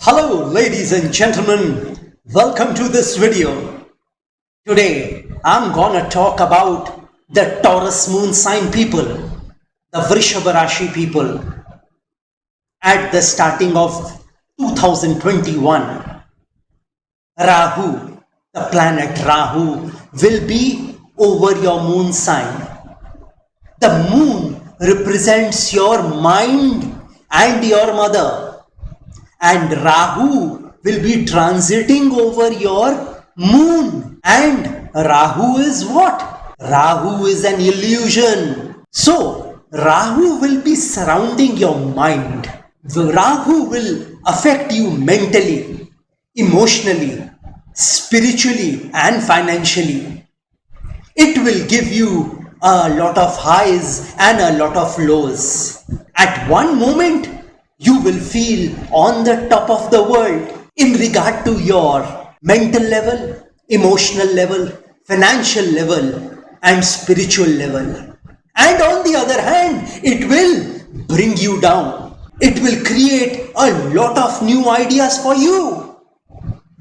Hello ladies and gentlemen, welcome to this video. Today I'm gonna talk about the Taurus moon sign people, the Vrishabha Rashi people. At the starting of 2021, Rahu, the planet Rahu, will be over your moon sign. The moon represents your mind and your mother. And Rahu will be transiting over your moon. And Rahu is what? Rahu is an illusion. So, Rahu will be surrounding your mind. The Rahu will affect you mentally, emotionally, spiritually, and financially. It will give you a lot of highs and a lot of lows. At one moment, you will feel on the top of the world in regard to your mental level, emotional level, financial level, and spiritual level. And on the other hand, it will bring you down. It will create a lot of new ideas for you.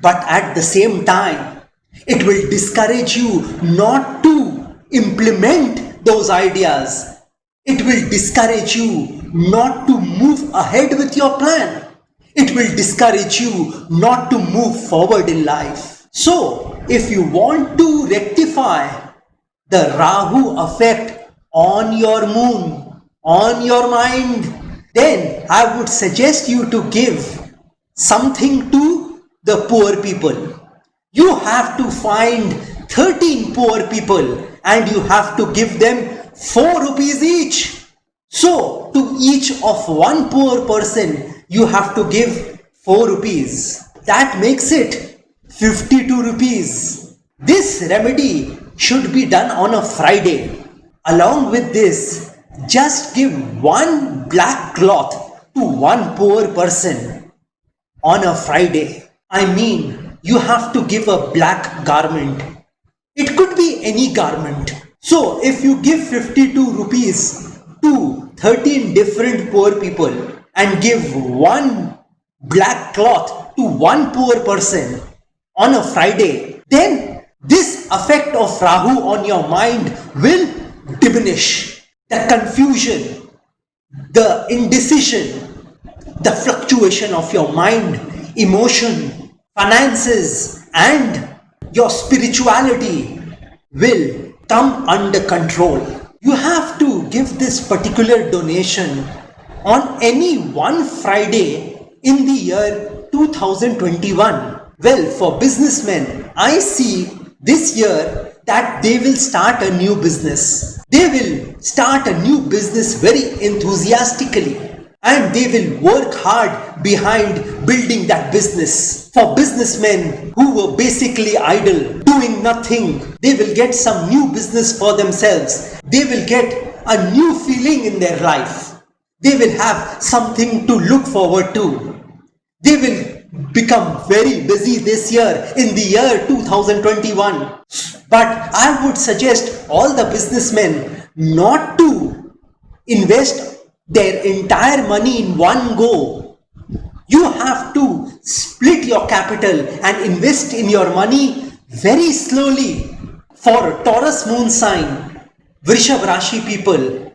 But at the same time, it will discourage you not to implement those ideas. It will discourage you not to move ahead with your plan. It will discourage you not to move forward in life. So, if you want to rectify the Rahu effect on your moon, on your mind, then I would suggest you to give something to the poor people. You have to find 13 poor people and you have to give them 4 rupees each. So, to each of one poor person, you have to give 4 rupees. That makes it 52 rupees. This remedy should be done on a Friday. Along with this, just give one black cloth to one poor person on a Friday. I mean, you have to give a black garment. It could be any garment. So, if you give 52 rupees to 13 different poor people and give one black cloth to one poor person on a Friday, then this effect of Rahu on your mind will diminish. The confusion, the indecision, the fluctuation of your mind, emotion, finances, and your spirituality will come under control. You have to give this particular donation on any one Friday in the year 2021. Well, for businessmen, I see this year that they will start a new business. They will start a new business very enthusiastically and they will work hard behind building that business. For businessmen who were basically idle, doing nothing, they will get some new business for themselves. They will get a new feeling in their life. They will have something to look forward to. They will become very busy this year in the year 2021. But I would suggest all the businessmen not to invest their entire money in one go. You have to split your capital and invest in your money very slowly. For Taurus moon sign, Vrishabha Rashi people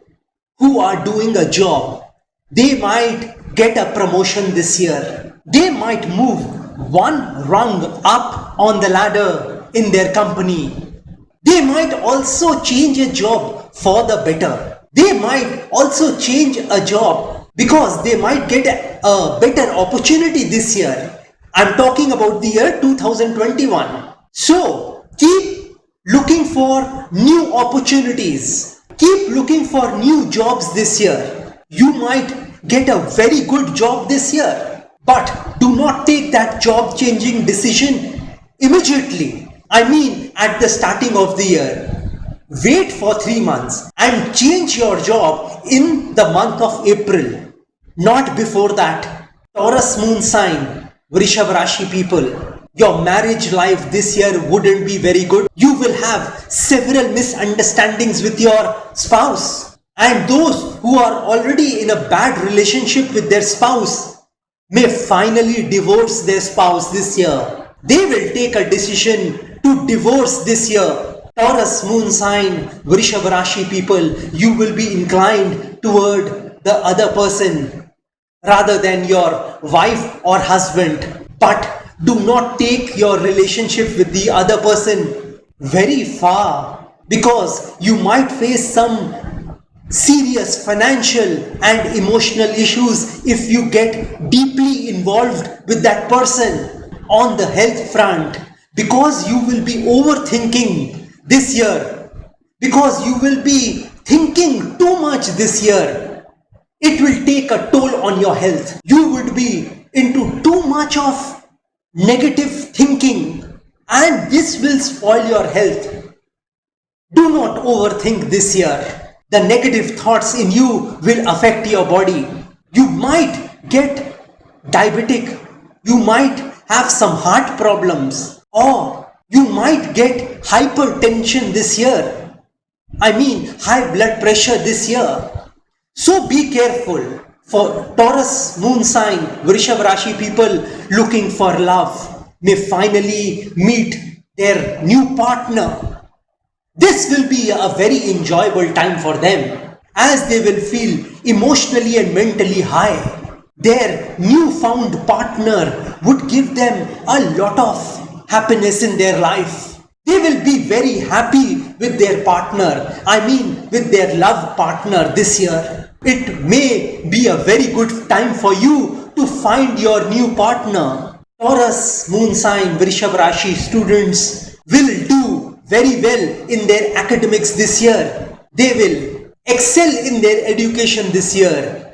who are doing a job, they might get a promotion this year. They might move one rung up on the ladder in their company. They might also change a job for the better. They might also change a job because they might get a better opportunity this year. I'm talking about the year 2021. So, keep looking for new opportunities. Keep looking for new jobs this year. You might get a very good job this year. But do not take that job changing decision immediately. I mean, at the starting of the year. Wait for 3 months and change your job in the month of April. Not before that. Taurus moon sign, Vrishabha Rashi people, your marriage life this year wouldn't be very good. You will have several misunderstandings with your spouse. And those who are already in a bad relationship with their spouse, may finally divorce their spouse this year. They will take a decision to divorce this year. Taurus moon sign, Vrishabha Rashi people, you will be inclined toward the other person rather than your wife or husband. But do not take your relationship with the other person very far, because you might face some serious financial and emotional issues if you get deeply involved with that person. On the health front, because you will be overthinking this year, because you will be thinking too much this year, it will take a toll on your health. You would be into too much of negative thinking, and this will spoil your health. Do not overthink this year. The negative thoughts in you will affect your body. You might get diabetic. You might have some heart problems, or you might get hypertension this year. I mean high blood pressure this year. So be careful. For Taurus moon sign, Vrishabha Rashi people looking for love may finally meet their new partner. This will be a very enjoyable time for them, as they will feel emotionally and mentally high. Their newfound partner would give them a lot of happiness in their life. They will be very happy with their partner, I mean with their love partner this year. It may be a very good time for you to find your new partner. Taurus moon sign, Vrishabha Rashi students will do very well in their academics this year. They will excel in their education this year.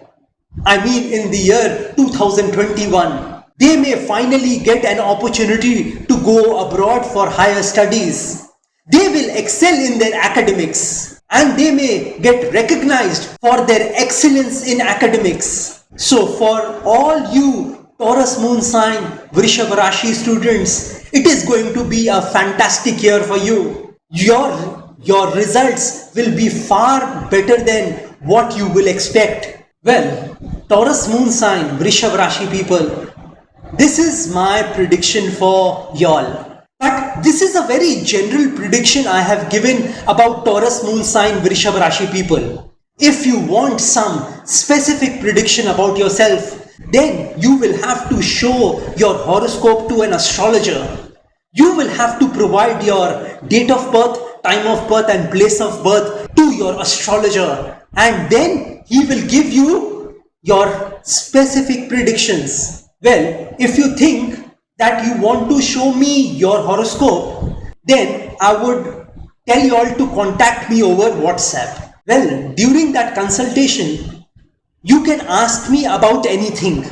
I mean in the year 2021. They may finally get an opportunity to go abroad for higher studies. They will excel in their academics, and they may get recognized for their excellence in academics. So for all you Taurus moon sign, Vrishabha Rashi students, it is going to be a fantastic year for you. Your results will be far better than what you will expect. Well, Taurus moon sign, Vrishabha Rashi people, this is my prediction for y'all. But this is a very general prediction I have given about Taurus moon sign, Vrishabha Rashi people. If you want some specific prediction about yourself, then you will have to show your horoscope to an astrologer. You will have to provide your date of birth, time of birth and place of birth to your astrologer, and then he will give you your specific predictions. Well, if you think that you want to show me your horoscope, then I would tell you all to contact me over WhatsApp. Well, during that consultation, you can ask me about anything.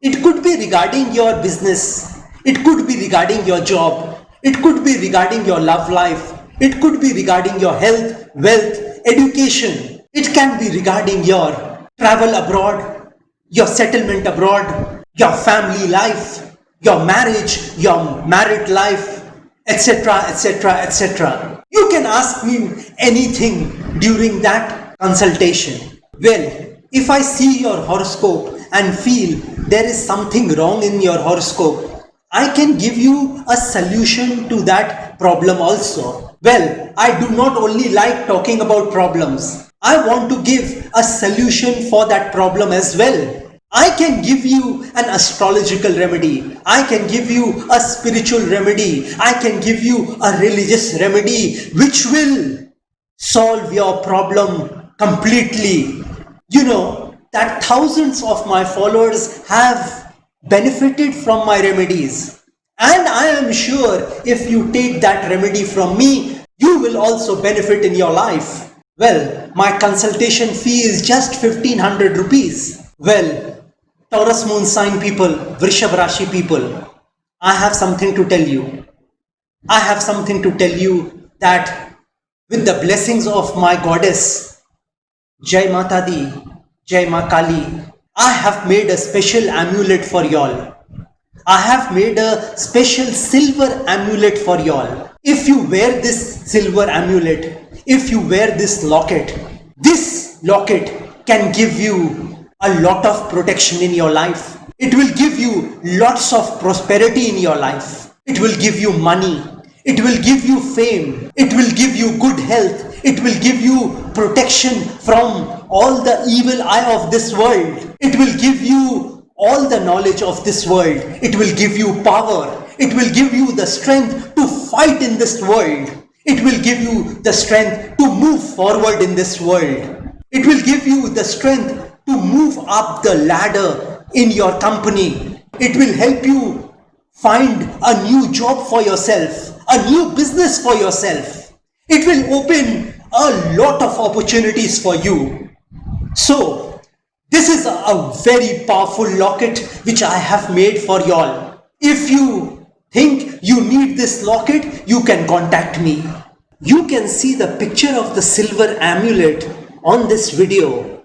It could be regarding your business. It could be regarding your job. It could be regarding your love life. It could be regarding your health, wealth, education. It can be regarding your travel abroad, your settlement abroad, your family life, your marriage, your married life, etc., etc., etc. You can ask me anything during that consultation. Well, if I see your horoscope and feel there is something wrong in your horoscope, I can give you a solution to that problem also. Well, I do not only like talking about problems. I want to give a solution for that problem as well. I can give you an astrological remedy. I can give you a spiritual remedy. I can give you a religious remedy which will solve your problem completely. You know that thousands of my followers have benefited from my remedies. And I am sure if you take that remedy from me, you will also benefit in your life. Well, my consultation fee is just 1500 rupees. Well, Taurus moon sign people, Vrishabha Rashi people, I have something to tell you. I have something to tell you that with the blessings of my goddess, Jai Mata Di, Jai Ma Kali, I have made a special amulet for y'all. I have made a special silver amulet for y'all. If you wear this silver amulet, if you wear this locket can give you a lot of protection in your life. It will give you lots of prosperity in your life. It will give you money. It will give you fame. It will give you good health. It will give you protection from all the evil eye of this world. It will give you all the knowledge of this world. It will give you power. It will give you the strength to fight in this world. It will give you the strength to move forward in this world. It will give you the strength to move up the ladder in your company. It will help you find a new job for yourself, a new business for yourself. It will open a lot of opportunities for you. So, this is a very powerful locket which I have made for y'all. If you think you need this locket, you can contact me. You can see the picture of the silver amulet on this video.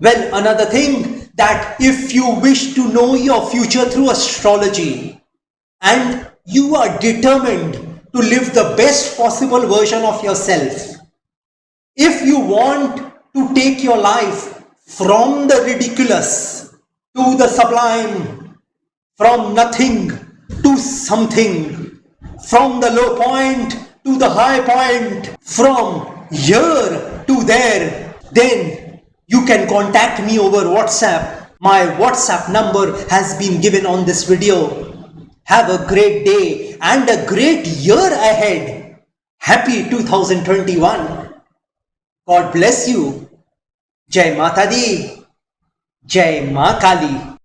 Well, another thing, that if you wish to know your future through astrology and you are determined to live the best possible version of yourself, if you want to take your life from the ridiculous to the sublime, from nothing to something, from the low point to the high point, from here to there, then you can contact me over WhatsApp. My WhatsApp number has been given on this video. Have a great day and a great year ahead. Happy 2021. God bless you. Jai Mata Di. Jai Ma Kali.